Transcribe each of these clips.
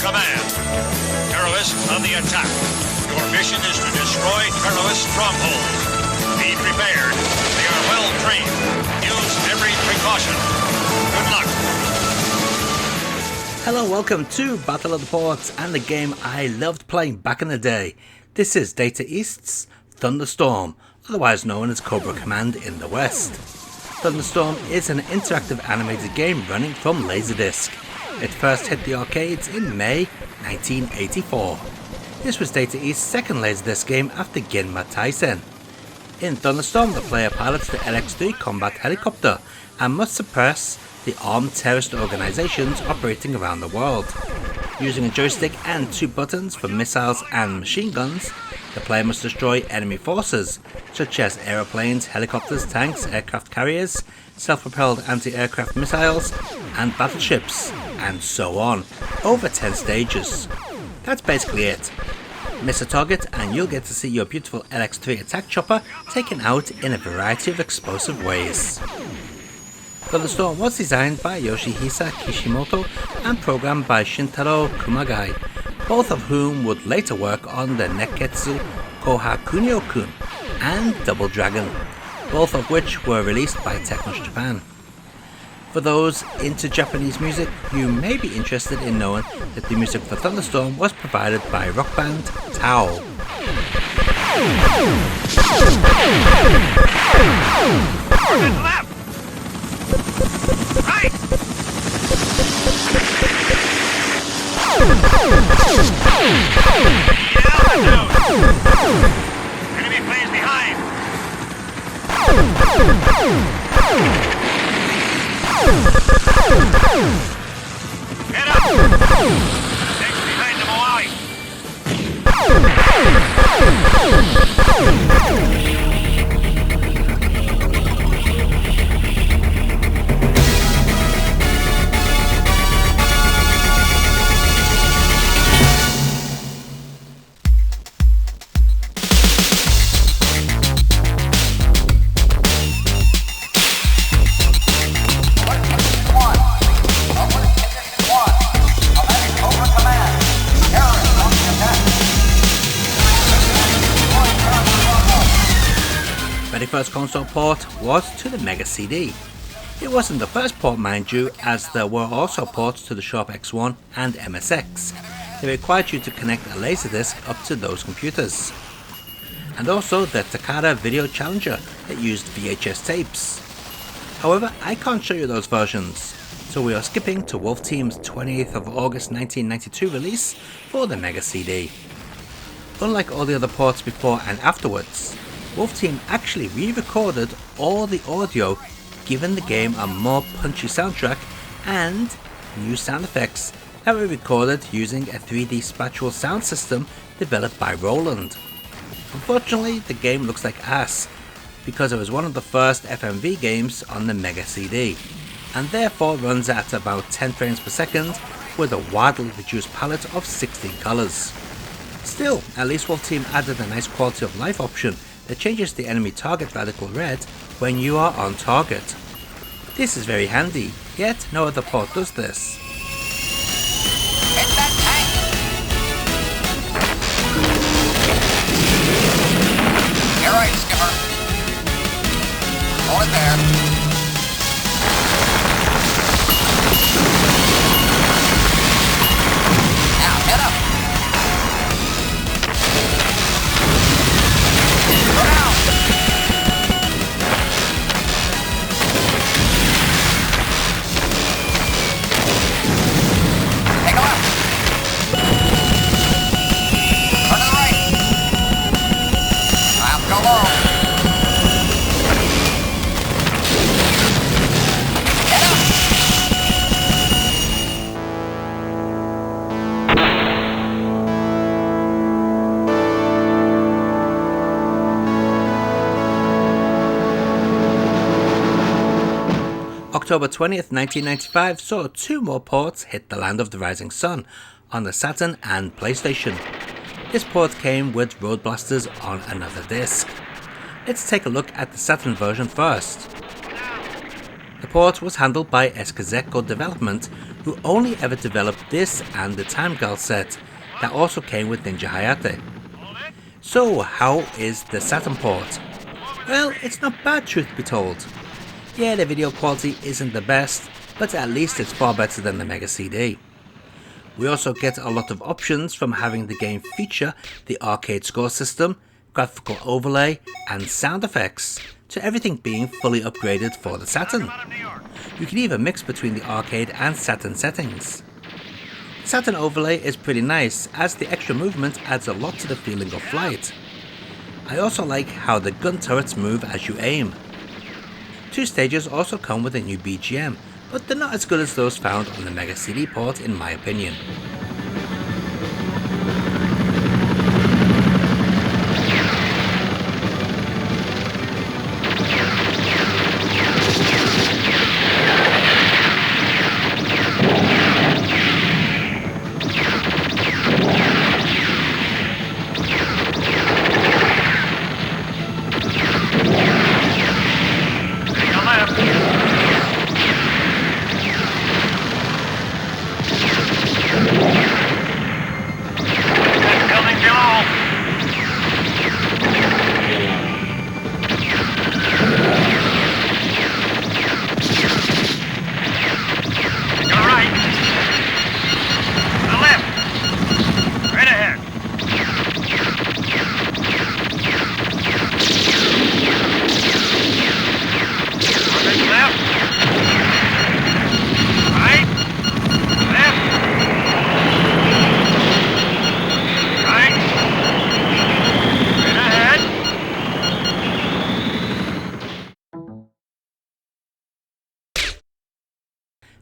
Command. Terrorists on the attack. Your mission is to destroy terrorist strongholds. Be prepared. They are well trained. Use every precaution. Good luck. Hello, welcome to Battle of the Ports and the game I loved playing back in the day. This is Data East's Thunderstorm, otherwise known as Cobra Command in the West. Thunderstorm is an interactive animated game running from Laserdisc. It first hit the arcades in May 1984. This was Data East's second Laserdisc game after Ginma Taisen. In Thunderstorm, the player pilots the LX-3 combat helicopter and must suppress the armed terrorist organizations operating around the world. Using a joystick and 2 buttons for missiles and machine guns, the player must destroy enemy forces, such as aeroplanes, helicopters, tanks, aircraft carriers, self-propelled anti-aircraft missiles, and battleships, and so on, over 10 stages. That's basically it. Miss a target and you'll get to see your beautiful LX-3 attack chopper taken out in a variety of explosive ways. Thunderstorm was designed by Yoshihisa Kishimoto and programmed by Shintaro Kumagai, both of whom would later work on the Nekketsu Kohakunyo-kun and Double Dragon, both of which were released by Technos Japan. For those into Japanese music, you may be interested in knowing that the music for Thunderstorm was provided by rock band Tao. Left! Right! Enemy planes behind! Head up! Next behind the Moai! First console port was to the Mega CD. It wasn't the first port, mind you, as there were also ports to the Sharp X1 and MSX. They required you to connect a Laserdisc up to those computers. And also the Takara Video Challenger that used VHS tapes. However, I can't show you those versions, so we are skipping to Wolf Team's 28th of August 1992 release for the Mega CD. Unlike all the other ports before and afterwards, Wolf Team actually re-recorded all the audio, giving the game a more punchy soundtrack and new sound effects that were recorded using a 3D spatial sound system developed by Roland. Unfortunately, the game looks like ass because it was one of the first FMV games on the Mega CD, and therefore runs at about 10 frames per second with a wildly reduced palette of 16 colours. Still, at least Wolf Team added a nice quality of life option that changes the enemy target radical red when you are on target. This is very handy, yet no other port does this. Hit that tank! You're right, Skipper. Hold it there. Now, head up! Go down! Take a left! Turn to the right! Now, go low! Head up! October 20th, 1995 saw 2 more ports hit the Land of the Rising Sun on the Saturn and PlayStation. This port came with Road Blasters on another disc. Let's take a look at the Saturn version first. The port was handled by Esquizzeco Development, who only ever developed this and the Time Girl set that also came with Ninja Hayate. So how is the Saturn port? Well, it's not bad, truth be told. Yeah, the video quality isn't the best, but at least it's far better than the Mega CD. We also get a lot of options from having the game feature the arcade score system, graphical overlay and sound effects, to everything being fully upgraded for the Saturn. You can even mix between the arcade and Saturn settings. The Saturn overlay is pretty nice, as the extra movement adds a lot to the feeling of flight. I also like how the gun turrets move as you aim. 2 stages also come with a new BGM, but they're not as good as those found on the Mega CD port in my opinion.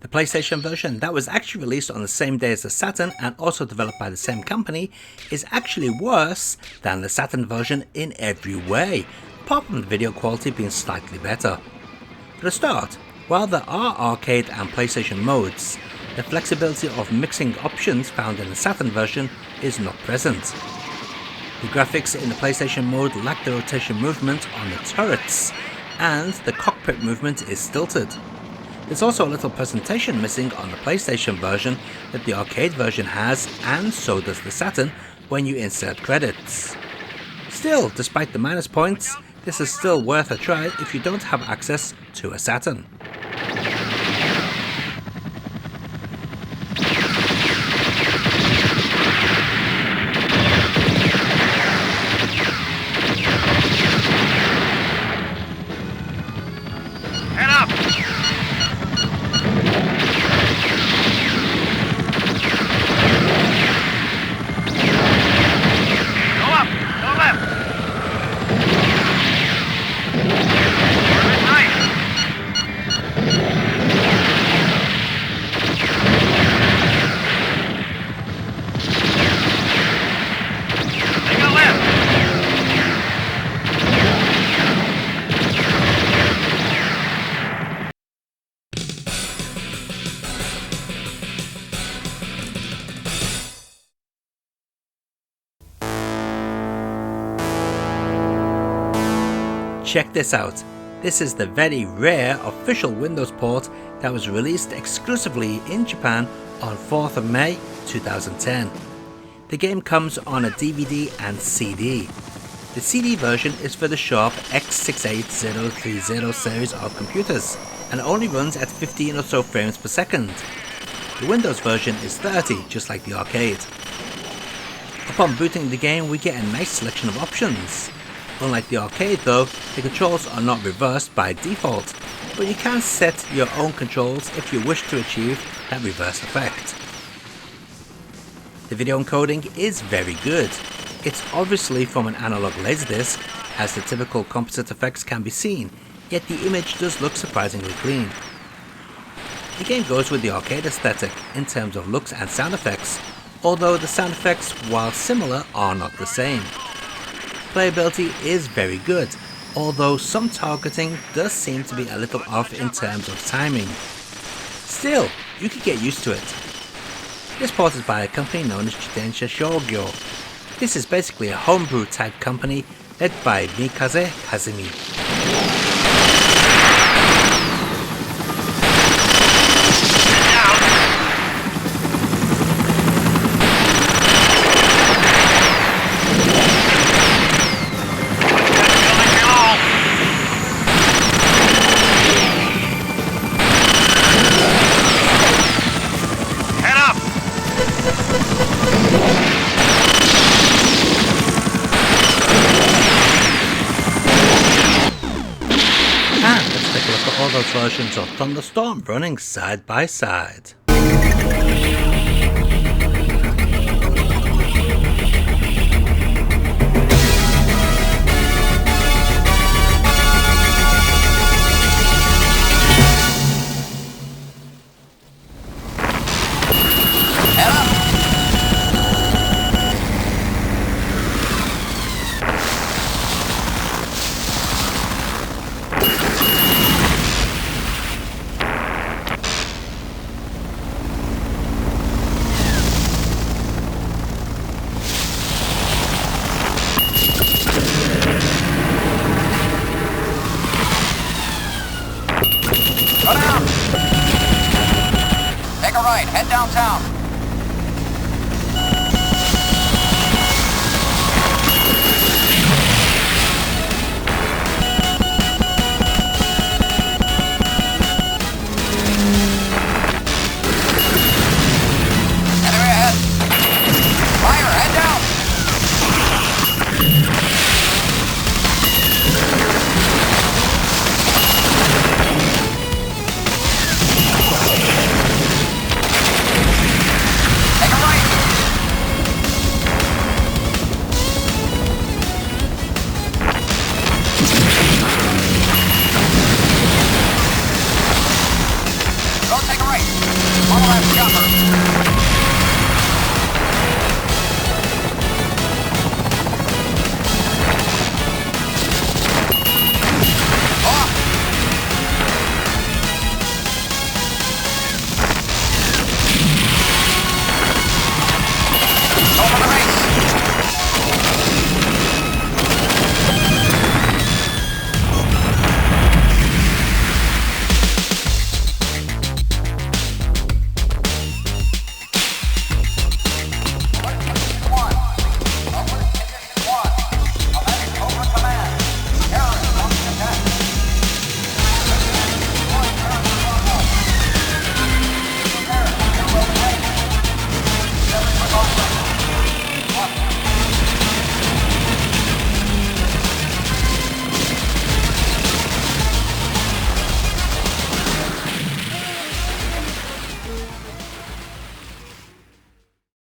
The PlayStation version that was actually released on the same day as the Saturn and also developed by the same company is actually worse than the Saturn version in every way, apart from the video quality being slightly better. For a start, while there are arcade and PlayStation modes, the flexibility of mixing options found in the Saturn version is not present. The graphics in the PlayStation mode lack the rotation movement on the turrets, and the cockpit movement is stilted. There's also a little presentation missing on the PlayStation version that the arcade version has, and so does the Saturn when you insert credits. Still, despite the minus points, this is still worth a try if you don't have access to a Saturn. Check this out. This is the very rare official Windows port that was released exclusively in Japan on 4th of May 2010. The game comes on a DVD and CD. The CD version is for the Sharp X68030 series of computers and only runs at 15 or so frames per second. The Windows version is 30, just like the arcade. Upon booting the game, we get a nice selection of options. Unlike the arcade though, the controls are not reversed by default, but you can set your own controls if you wish to achieve that reverse effect. The video encoding is very good. It's obviously from an analog laserdisc, as the typical composite effects can be seen, yet the image does look surprisingly clean. The game goes with the arcade aesthetic in terms of looks and sound effects, although the sound effects, while similar, are not the same. Playability is very good, although some targeting does seem to be a little off in terms of timing. Still, you could get used to it. This port is by a company known as Jitensha Shogyo. This is basically a homebrew type company led by Mikaze Kazumi. those versions of Thunderstorm running side by side. Head up. Go down. Take a right. Head downtown.